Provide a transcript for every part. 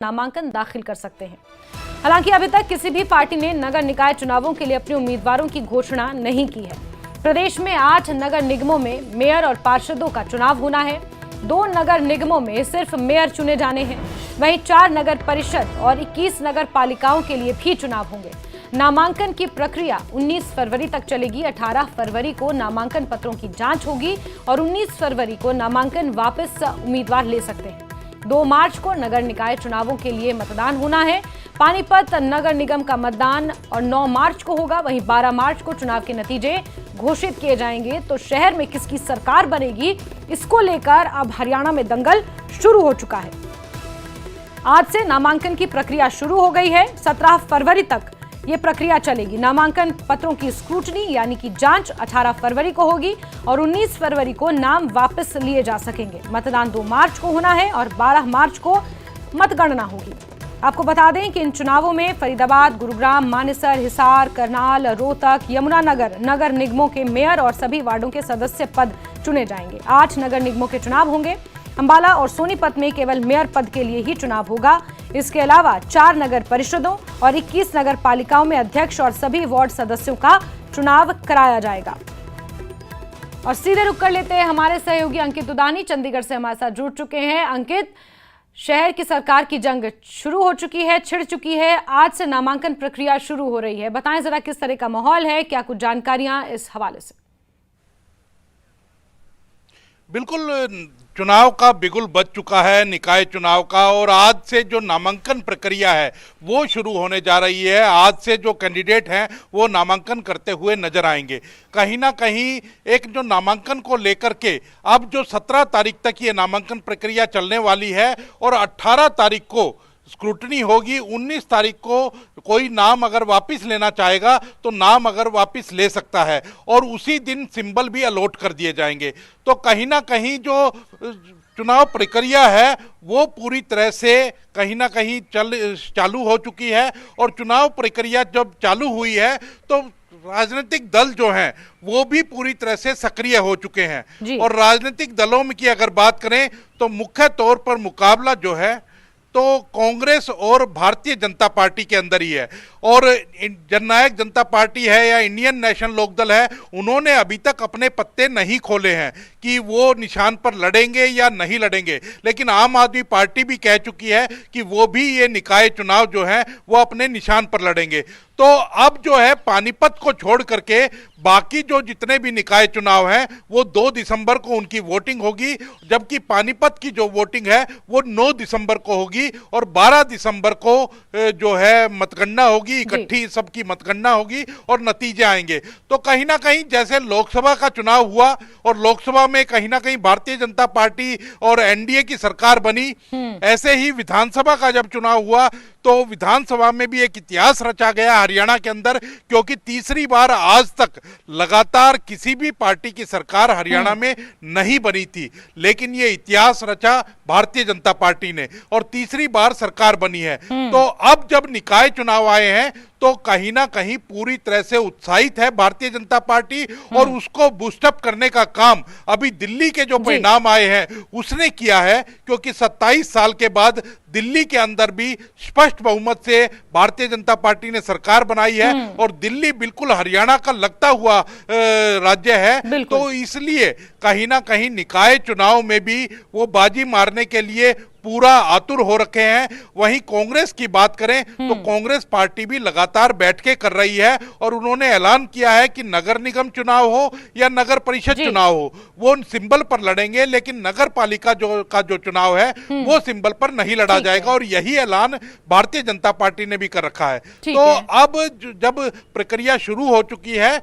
नामांकन दाखिल कर सकते हैं। हालांकि अभी तक किसी भी पार्टी ने नगर निकाय चुनावों के लिए अपने उम्मीदवारों की घोषणा नहीं की है। प्रदेश में 8 नगर निगमों में मेयर और पार्षदों का चुनाव होना है। 2 नगर निगमों में सिर्फ मेयर चुने जाने हैं। वहीं 4 नगर परिषद और 21 नगर पालिकाओं के लिए भी चुनाव होंगे। नामांकन की प्रक्रिया 19 फरवरी तक चलेगी। 18 फरवरी को नामांकन पत्रों की जांच होगी और 19 फरवरी को नामांकन वापस उम्मीदवार ले सकते हैं। 2 मार्च को नगर निकाय चुनावों के लिए मतदान होना है। पानीपत नगर निगम का मतदान और 9 मार्च को होगा। वहीं 12 मार्च को चुनाव के नतीजे घोषित किए जाएंगे। तो शहर में किसकी सरकार बनेगी, इसको लेकर अब हरियाणा में दंगल शुरू हो चुका है। आज से नामांकन की प्रक्रिया शुरू हो गई है। 17 फरवरी तक ये प्रक्रिया चलेगी। नामांकन पत्रों की स्क्रूटनी यानी कि जांच 18 फरवरी को होगी और 19 फरवरी को नाम वापस लिए जा सकेंगे। मतदान 2 मार्च को होना है और 12 मार्च को मतगणना होगी। आपको बता दें कि इन चुनावों में फरीदाबाद, गुरुग्राम, मानेसर, हिसार, करनाल, रोहतक, यमुनानगर नगर निगमों के मेयर और सभी वार्डों के सदस्य पद चुने जाएंगे। 8 नगर निगमों के चुनाव होंगे। अंबाला और सोनीपत में केवल मेयर पद के लिए ही चुनाव होगा। इसके अलावा 4 नगर परिषदों और 21 नगर पालिकाओं में अध्यक्ष और सभी वार्ड सदस्यों का चुनाव कराया जाएगा। और सीधे रुक कर लेते हैं हमारे सहयोगी अंकित उदानी चंडीगढ़ से हमारे साथ जुड़ चुके हैं। अंकित, शहर की सरकार की जंग शुरू हो चुकी है, छिड़ चुकी है। आज से नामांकन प्रक्रिया शुरू हो रही है। बताएं जरा किस तरह का माहौल है, क्या कुछ जानकारियां इस हवाले से? बिल्कुल, चुनाव का बिगुल बज चुका है, निकाय चुनाव का, और आज से जो नामांकन प्रक्रिया है वो शुरू होने जा रही है। आज से जो कैंडिडेट हैं वो नामांकन करते हुए नजर आएंगे। कहीं ना कहीं एक जो नामांकन को लेकर के अब जो 17 तारीख तक ये नामांकन प्रक्रिया चलने वाली है और 18 तारीख को स्क्रूटनी होगी। 19 तारीख को कोई नाम अगर वापस लेना चाहेगा तो नाम अगर वापस ले सकता है और उसी दिन सिंबल भी अलॉट कर दिए जाएंगे। तो कहीं ना कहीं जो चुनाव प्रक्रिया है वो पूरी तरह से कहीं ना कहीं चालू हो चुकी है। और चुनाव प्रक्रिया जब चालू हुई है तो राजनीतिक दल जो हैं वो भी पूरी तरह से सक्रिय हो चुके हैं। और राजनीतिक दलों में की अगर बात करें तो मुख्य तौर पर मुकाबला जो है तो कांग्रेस और भारतीय जनता पार्टी के अंदर ही है। और जननायक जनता पार्टी है या इंडियन नेशनल लोकदल है, उन्होंने अभी तक अपने पत्ते नहीं खोले हैं कि वो निशान पर लड़ेंगे या नहीं लड़ेंगे। लेकिन आम आदमी पार्टी भी कह चुकी है कि वो भी ये निकाय चुनाव जो है वो अपने निशान पर लड़ेंगे। तो अब जो है पानीपत को छोड़ करके बाकी जो जितने भी निकाय चुनाव हैं वो 2 दिसंबर को उनकी वोटिंग होगी, जबकि पानीपत की जो वोटिंग है वो 9 दिसंबर को होगी और 12 दिसंबर को जो है मतगणना होगी, इकट्ठी सबकी मतगणना होगी और नतीजे आएंगे। तो कहीं ना कहीं जैसे लोकसभा का चुनाव हुआ और लोकसभा में कहीं ना कहीं भारतीय जनता पार्टी और एनडीए की सरकार बनी, ऐसे ही विधानसभा का जब चुनाव हुआ तो विधानसभा में भी एक इतिहास रचा गया हरियाणा के अंदर, क्योंकि तीसरी बार आज तक लगातार किसी भी पार्टी की सरकार हरियाणा में नहीं बनी थी। लेकिन ये इतिहास रचा भारतीय जनता पार्टी ने और तीसरी बार सरकार बनी है। तो अब जब निकाय चुनाव आए हैं तो कहीं ना कहीं पूरी तरह से उत्साहित है भारतीय जनता पार्टी और उसको बूस्टअप करने का काम अभी दिल्ली के जो परिणाम आए हैं उसने किया है। क्योंकि 27 साल के बाद दिल्ली के अंदर भी स्पष्ट बहुमत से भारतीय जनता पार्टी ने सरकार बनाई है और दिल्ली बिल्कुल हरियाणा का लगता हुआ राज्य है। तो इसलिए कहीं ना कहीं निकाय चुनाव में भी वो बाजी मारने के लिए पूरा आतुर हो रखे हैं। वहीं कांग्रेस की बात करें तो कांग्रेस पार्टी भी लगातार बैठकें कर रही है और उन्होंने ऐलान किया है कि नगर निगम चुनाव हो या नगर परिषद चुनाव हो वो सिंबल पर लड़ेंगे, लेकिन नगर पालिका जो चुनाव है वो सिंबल पर नहीं लड़ा जाएगा। और यही ऐलान भारतीय जनता पार्टी ने भी कर रखा है। तो अब जब प्रक्रिया शुरू हो चुकी है,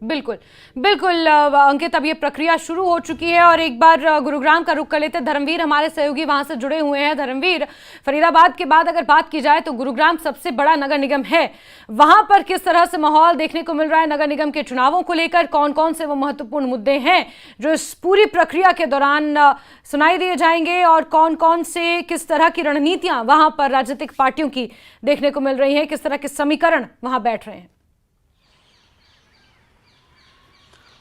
बिल्कुल बिल्कुल अंकित, अब ये प्रक्रिया शुरू हो चुकी है। और एक बार गुरुग्राम का रुख कर लेते हैं। धर्मवीर हमारे सहयोगी वहां से जुड़े हुए हैं। धर्मवीर, फरीदाबाद के बाद अगर बात की जाए तो गुरुग्राम सबसे बड़ा नगर निगम है। वहां पर किस तरह से माहौल देखने को मिल रहा है नगर निगम के चुनावों को लेकर? कौन कौन से वो महत्वपूर्ण मुद्दे हैं जो इस पूरी प्रक्रिया के दौरान सुनाई दिए जाएंगे और कौन कौन से किस तरह की रणनीतियां वहां पर राजनीतिक पार्टियों की देखने को मिल रही है? किस तरह के समीकरण वहां बैठ रहे हैं?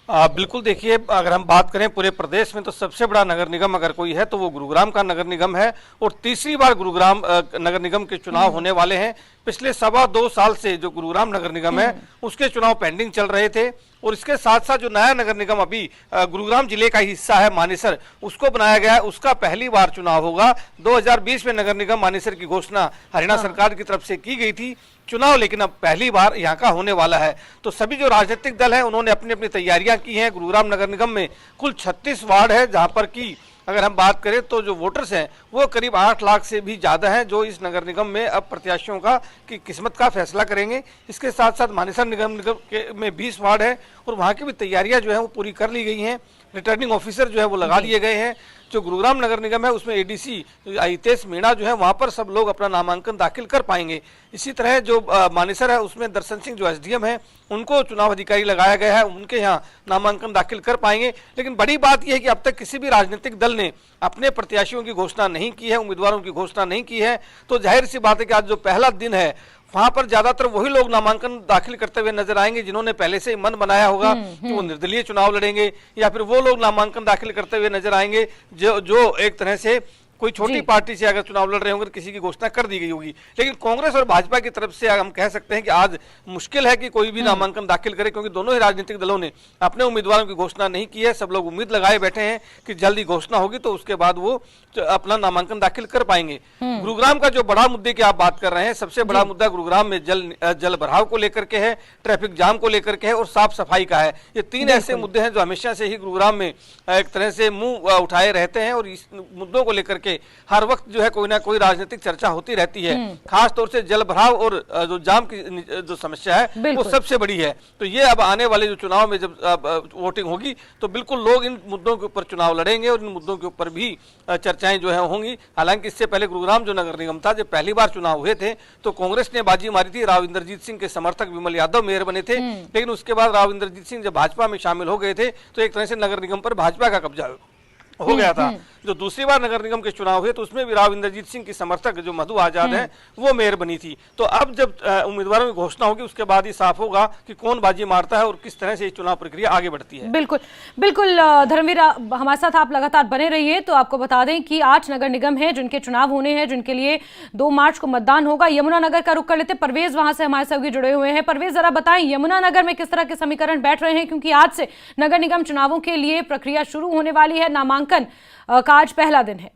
बिल्कुल, देखिए, अगर हम बात करें पूरे प्रदेश में तो सबसे बड़ा नगर निगम अगर कोई है तो वो गुरुग्राम का नगर निगम है और तीसरी बार गुरुग्राम नगर निगम के चुनाव होने वाले हैं। पिछले 2.25 साल से जो गुरुग्राम नगर निगम है उसके चुनाव पेंडिंग चल रहे थे और इसके साथ साथ जो नया नगर निगम अभी गुरुग्राम जिले का हिस्सा है मानेसर, उसको बनाया गया है, उसका पहली बार चुनाव होगा। 2020 में नगर निगम मानेसर की घोषणा हरियाणा सरकार की तरफ से की गई थी, चुनाव लेकिन अब पहली बार यहाँ का होने वाला है। तो सभी जो राजनीतिक दल हैं उन्होंने अपनी अपनी तैयारियां की हैं। गुरुग्राम नगर निगम में कुल 36 वार्ड है, जहां पर की अगर हम बात करें तो जो वोटर्स हैं वो करीब 8 लाख से भी ज़्यादा हैं, जो इस नगर निगम में अब प्रत्याशियों का की किस्मत का फैसला करेंगे। इसके साथ साथ मानेसर निगम के में 20 वार्ड है और वहाँ की भी तैयारियां जो है वो पूरी कर ली गई हैं। रिटर्निंग ऑफिसर जो है वो लगा दिए गए हैं। जो गुरुग्राम नगर निगम है उसमें एडीसी हितेश मीणा जो है वहां पर सब लोग अपना नामांकन दाखिल कर पाएंगे। इसी तरह जो मानेसर है उसमें दर्शन सिंह जो एसडीएम है उनको चुनाव अधिकारी लगाया गया है, उनके यहाँ नामांकन दाखिल कर पाएंगे। लेकिन बड़ी बात यह है कि अब तक किसी भी राजनीतिक दल ने अपने प्रत्याशियों की घोषणा नहीं की है, उम्मीदवारों की घोषणा नहीं की है। तो जाहिर सी बात है कि आज जो पहला दिन है वहां पर ज्यादातर वही लोग नामांकन दाखिल करते हुए नजर आएंगे जिन्होंने पहले से ही मन बनाया होगा कि वो निर्दलीय चुनाव लड़ेंगे, या फिर वो लोग नामांकन दाखिल करते हुए नजर आएंगे जो एक तरह से कोई छोटी पार्टी से अगर चुनाव लड़ रहे होंगे, किसी की घोषणा कर दी गई होगी। लेकिन कांग्रेस और भाजपा की तरफ से हम कह सकते हैं कि आज मुश्किल है कि कोई भी नामांकन दाखिल करे, क्योंकि दोनों ही राजनीतिक दलों ने अपने उम्मीदवारों की घोषणा नहीं की है। सब लोग उम्मीद लगाए बैठे हैं कि जल्दी घोषणा होगी तो उसके बाद वो अपना नामांकन दाखिल कर पाएंगे। गुरुग्राम का जो बड़ा मुद्दे की आप बात कर रहे हैं, सबसे बड़ा मुद्दा गुरुग्राम में जल भराव को लेकर के है, ट्रैफिक जाम को लेकर के है और साफ सफाई का है। ये 3 ऐसे मुद्दे हैं जो हमेशा से ही गुरुग्राम में एक तरह से मुंह उठाए रहते हैं और इस मुद्दों को लेकर के हर वक्त जो है कोई ना कोई राजनीतिक चर्चा होती रहती है। खास तौर से जल भराव और जो जाम की जो समस्या है वो सबसे बड़ी है। तो ये अब आने वाले जो चुनाव में जब वोटिंग होगी तो बिल्कुल लोग इन मुद्दों के ऊपर चुनाव लड़ेंगे और इन मुद्दों के ऊपर भी चर्चाएं जो है होंगी। हालांकि इससे पहले गुरुग्राम जो नगर निगम था, जब पहली बार चुनाव हुए थे तो कांग्रेस ने बाजी मारी थी, राव इंद्रजीत सिंह के समर्थक विमल यादव मेयर बने थे। लेकिन उसके बाद राव इंद्रजीत सिंह जब भाजपा में शामिल हो गए थे तो एक तरह से नगर निगम पर भाजपा का कब्जा हो गया था। जो दूसरी बार नगर निगम के चुनाव हुए तो उसमें भी राव इंद्रजीत सिंह की समर्थक जो मधु आजाद हैं वो मेयर बनी थी। तो अब जब उम्मीदवारों की घोषणा होगी उसके बाद ही साफ होगा कि कौन बाजी मारता है और किस तरह से ये चुनाव प्रक्रिया आगे बढ़ती है। बिल्कुल बिल्कुल धर्मवीर, हमारे साथ आप लगातार बने रहिए। तो आपको बता दें कि 8 नगर निगम हैं जिनके चुनाव होने हैं, जिनके लिए 2 मार्च को मतदान होगा। यमुनानगर का रुख कर लेते, परवेज वहां से हमारे साथ जुड़े हुए हैं। परवेज, जरा बताएं यमुनानगर में किस तरह के समीकरण बैठ रहे हैं, क्योंकि आज से नगर निगम चुनावों के लिए प्रक्रिया शुरू होने वाली है, नामांकन का आज पहला दिन है।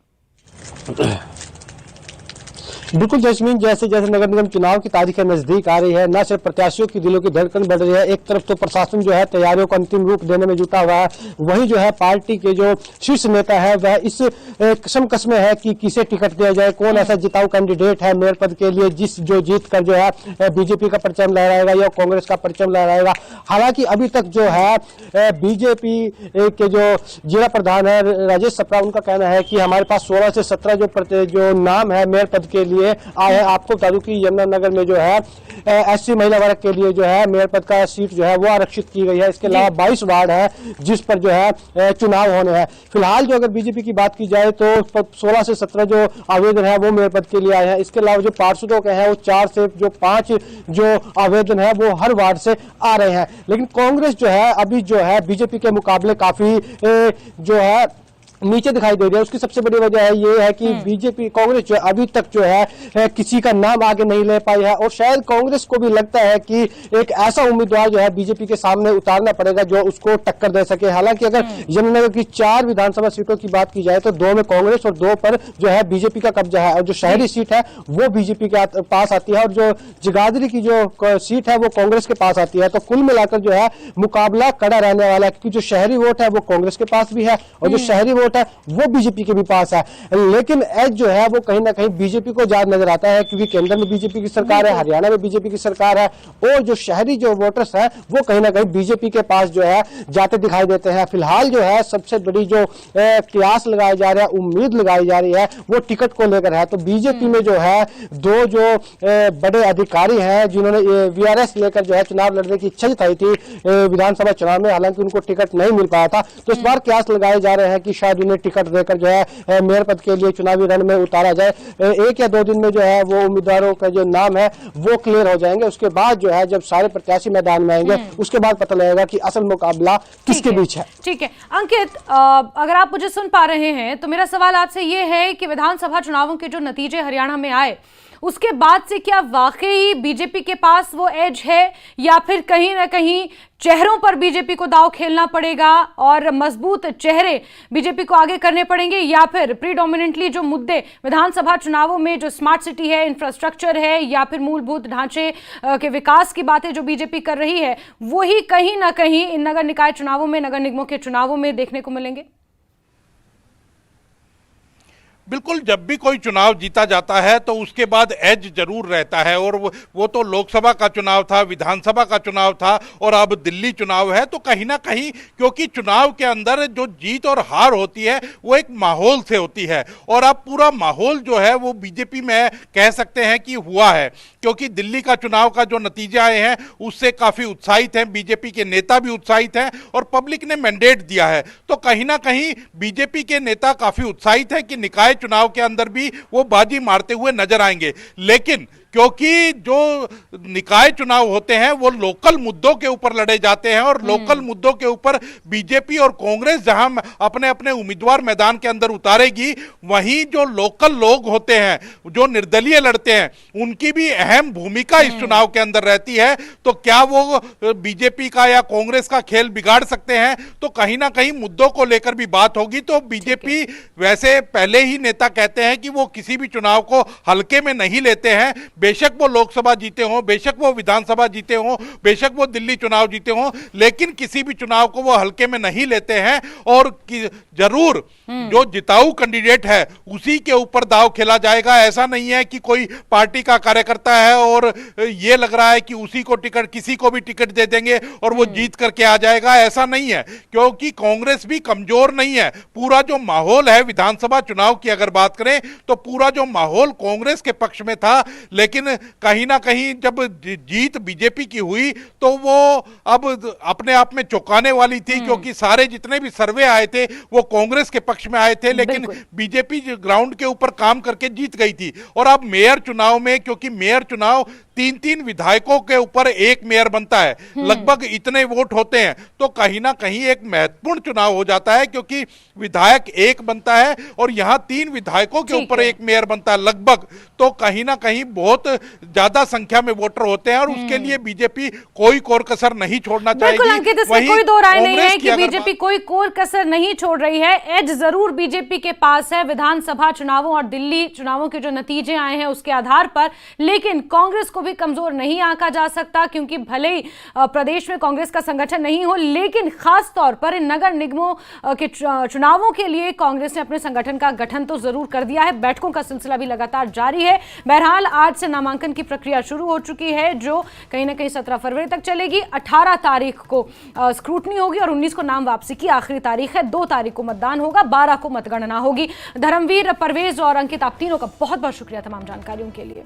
बिल्कुल जैस्मीन, जैसे जैसे नगर निगम चुनाव की तारीखें नजदीक आ रही है, न सिर्फ प्रत्याशियों की दिलों की धड़कन बढ़ रही है, एक तरफ तो प्रशासन जो है तैयारियों को अंतिम रूप देने में जुटा हुआ है, वहीं जो है पार्टी के जो शीर्ष नेता है वह इस कशमकश में है कि किसे टिकट दिया जाए, कौन ऐसा जिताऊ कैंडिडेट है मेयर पद के लिए जो जीत कर जो है बीजेपी का परचम लहराएगा या कांग्रेस का परचम लहराएगा। हालांकि अभी तक जो है बीजेपी के जो जिला प्रधान है राजेश सप्रा, उनका कहना है कि हमारे पास 16 से 17 जो नाम है मेयर पद के लिए आए हैं। आपको बता दूं कि यमुनानगर में जो है एससी महिला वर्ग के लिए जो है मेयर पद का सीट जो है वो आरक्षित की गई है। इसके अलावा 22 वार्ड है जिस पर जो है चुनाव होने हैं। फिलहाल जो अगर बीजेपी की बात की जाए तो 16 से 17 जो आवेदन है वो मेयर पद के लिए आए हैं। इसके अलावा जो पार्षदों के हैं वो 4 से जो 5 जो आवेदन है वो हर वार्ड से आ रहे हैं। लेकिन कांग्रेस जो है अभी जो है बीजेपी के मुकाबले काफी जो है नीचे दिखाई दे रही है। उसकी सबसे बड़ी वजह है ये है कि बीजेपी कांग्रेस जो अभी तक जो है किसी का नाम आगे नहीं ले पाई है और शायद कांग्रेस को भी लगता है कि एक ऐसा उम्मीदवार जो है बीजेपी के सामने उतारना पड़ेगा जो उसको टक्कर दे सके। हालांकि अगर यमुनानगर की 4 विधानसभा सीटों की बात की जाए तो 2 में कांग्रेस और 2 पर जो है बीजेपी का कब्जा है और जो शहरी सीट है वो बीजेपी के पास आती है और जो जगाधरी की जो सीट है वो कांग्रेस के पास आती है। तो कुल मिलाकर जो है मुकाबला कड़ा रहने वाला है, क्योंकि जो शहरी वोट है वो कांग्रेस के पास भी है और जो शहरी वोट है वो बीजेपी के भी पास है। लेकिन एज जो है वो कहीं ना कहीं बीजेपी को ज्यादा नजर आता है, क्योंकि केंद्र में बीजेपी की सरकार है, हरियाणा में बीजेपी की सरकार है और जो शहरी जो वोटर्स है वो कहीं ना कहीं बीजेपी के पास जो है जाते दिखाई देते हैं। फिलहाल जो है सबसे बड़ी जो कयास लगाया जा रहा है, उम्मीद लगाई जा रही है वो टिकट को लेकर है। तो बीजेपी में जो है 2 जो बड़े अधिकारी हैं जिन्होंने वीआरएस लेकर जो है चुनाव लड़ने की इच्छा जताई थी विधानसभा चुनाव में, हालांकि उनको टिकट नहीं मिल पाया था। तो इस बार कयास लगाए जा रहे हैं कि शायद बाद उन्हें टिकट देकर जो है मेयर पद के लिए चुनावी रण में उतारा जाए। 1 या 2 दिन में जो है वो उम्मीदवारों का जो नाम है वो क्लियर हो जाएंगे। उसके बाद जो है जब सारे प्रत्याशी मैदान में आएंगे उसके बाद पता लगेगा कि असल मुकाबला किसके बीच है। ठीक है अंकित, अगर आप मुझे सुन पा रहे हैं तो मेरा सवाल आपसे ये है कि विधानसभा चुनावों के जो नतीजे हरियाणा में आए उसके बाद से क्या वाकई बीजेपी के पास वो एज है या फिर कहीं ना कहीं चेहरों पर बीजेपी को दांव खेलना पड़ेगा और मजबूत चेहरे बीजेपी को आगे करने पड़ेंगे, या फिर प्रीडोमिनेंटली जो मुद्दे विधानसभा चुनावों में जो स्मार्ट सिटी है, इंफ्रास्ट्रक्चर है या फिर मूलभूत ढांचे के विकास की बातें जो बीजेपी कर रही है वही कहीं ना कहीं इन नगर निकाय चुनावों में, नगर निगमों के चुनावों में देखने को मिलेंगे? बिल्कुल, जब भी कोई चुनाव जीता जाता है तो उसके बाद एज जरूर रहता है, और वो तो लोकसभा का चुनाव था, विधानसभा का चुनाव था और अब दिल्ली चुनाव है। तो कहीं ना कहीं क्योंकि चुनाव के अंदर जो जीत और हार होती है वो एक माहौल से होती है, और अब पूरा माहौल जो है वो बीजेपी में कह सकते हैं कि हुआ है, क्योंकि दिल्ली का चुनाव का जो नतीजे आए हैं उससे काफी उत्साहित हैं, बीजेपी के नेता भी उत्साहित हैं और पब्लिक ने मैंडेट दिया है। तो कहीं ना कहीं बीजेपी के नेता काफी उत्साहित हैं कि निकाय चुनाव के अंदर भी वो बाजी मारते हुए नजर आएंगे। लेकिन क्योंकि जो निकाय चुनाव होते हैं वो लोकल मुद्दों के ऊपर लड़े जाते हैं, और लोकल मुद्दों के ऊपर बीजेपी और कांग्रेस जहां अपने अपने उम्मीदवार मैदान के अंदर उतारेगी, वहीं जो लोकल लोग होते हैं जो निर्दलीय लड़ते हैं उनकी भी अहम भूमिका इस चुनाव के अंदर रहती है। तो क्या वो बीजेपी का या कांग्रेस का खेल बिगाड़ सकते हैं? तो कहीं ना कहीं मुद्दों को लेकर भी बात होगी। तो बीजेपी वैसे पहले ही नेता कहते हैं कि वो किसी भी चुनाव को हल्के में नहीं लेते हैं, बेशक वो लोकसभा जीते हों, बेशक वो विधानसभा जीते हों, बेशक वो दिल्ली चुनाव जीते हों, लेकिन किसी भी चुनाव को वो हल्के में नहीं लेते हैं। और जरूर जो जिताऊ कैंडिडेट है उसी के ऊपर दांव खेला जाएगा। ऐसा नहीं है कि कोई पार्टी का कार्यकर्ता है और ये लग रहा है कि उसी को टिकट, किसी को भी टिकट दे देंगे और वो जीत करके आ जाएगा, ऐसा नहीं है। क्योंकि कांग्रेस भी कमजोर नहीं है। पूरा जो माहौल है विधानसभा चुनाव की अगर बात करें तो पूरा जो माहौल कांग्रेस के पक्ष में था, लेकिन कहीं ना कहीं जब जीत बीजेपी की हुई तो वो अब अपने आप में चौंकाने वाली थी, क्योंकि सारे जितने भी सर्वे आए थे वो कांग्रेस के पक्ष में आए थे, लेकिन बीजेपी ग्राउंड के ऊपर काम करके जीत गई थी। और अब मेयर चुनाव में, क्योंकि मेयर चुनाव 3-3 विधायकों के ऊपर एक मेयर बनता है, लगभग इतने वोट होते हैं, तो कहीं ना कहीं एक महत्वपूर्ण चुनाव हो जाता है, क्योंकि विधायक एक बनता है और यहां 3 विधायकों के ऊपर एक मेयर बनता है लगभग। तो कहीं ना कहीं बहुत ज्यादा संख्या में वोटर होते हैं और उसके लिए बीजेपी कोई कोर कसर नहीं छोड़ना चाहेगी। बिल्कुल अंकित, इसमें कोई दो राय नहीं है कि बीजेपी कोई कोर कसर नहीं छोड़ रही है। एज जरूर बीजेपी के पास है विधानसभा चुनावों और दिल्ली चुनावों के जो नतीजे आए हैं उसके आधार पर, लेकिन कांग्रेस को भी कमजोर नहीं आंका जा सकता, क्योंकि भले ही प्रदेश में कांग्रेस का संगठन नहीं हो, लेकिन खास तौर पर इन नगर निगमों के चुनावों के लिए कांग्रेस ने अपने संगठन का गठन तो जरूर कर दिया है। बैठकों का सिलसिला भी लगातार जारी है। बहरहाल आज से नामांकन की प्रक्रिया शुरू हो चुकी है, जो कहीं ना कहीं 17 फरवरी तक चलेगी। 18 तारीख को स्क्रूटनी होगी और 19 को नाम वापसी की आखिरी तारीख है। 2 तारीख को मतदान होगा, 12 को मतगणना होगी। धर्मवीर, परवेज और अंकित, आप तीनों का बहुत बहुत शुक्रिया तमाम जानकारियों के लिए।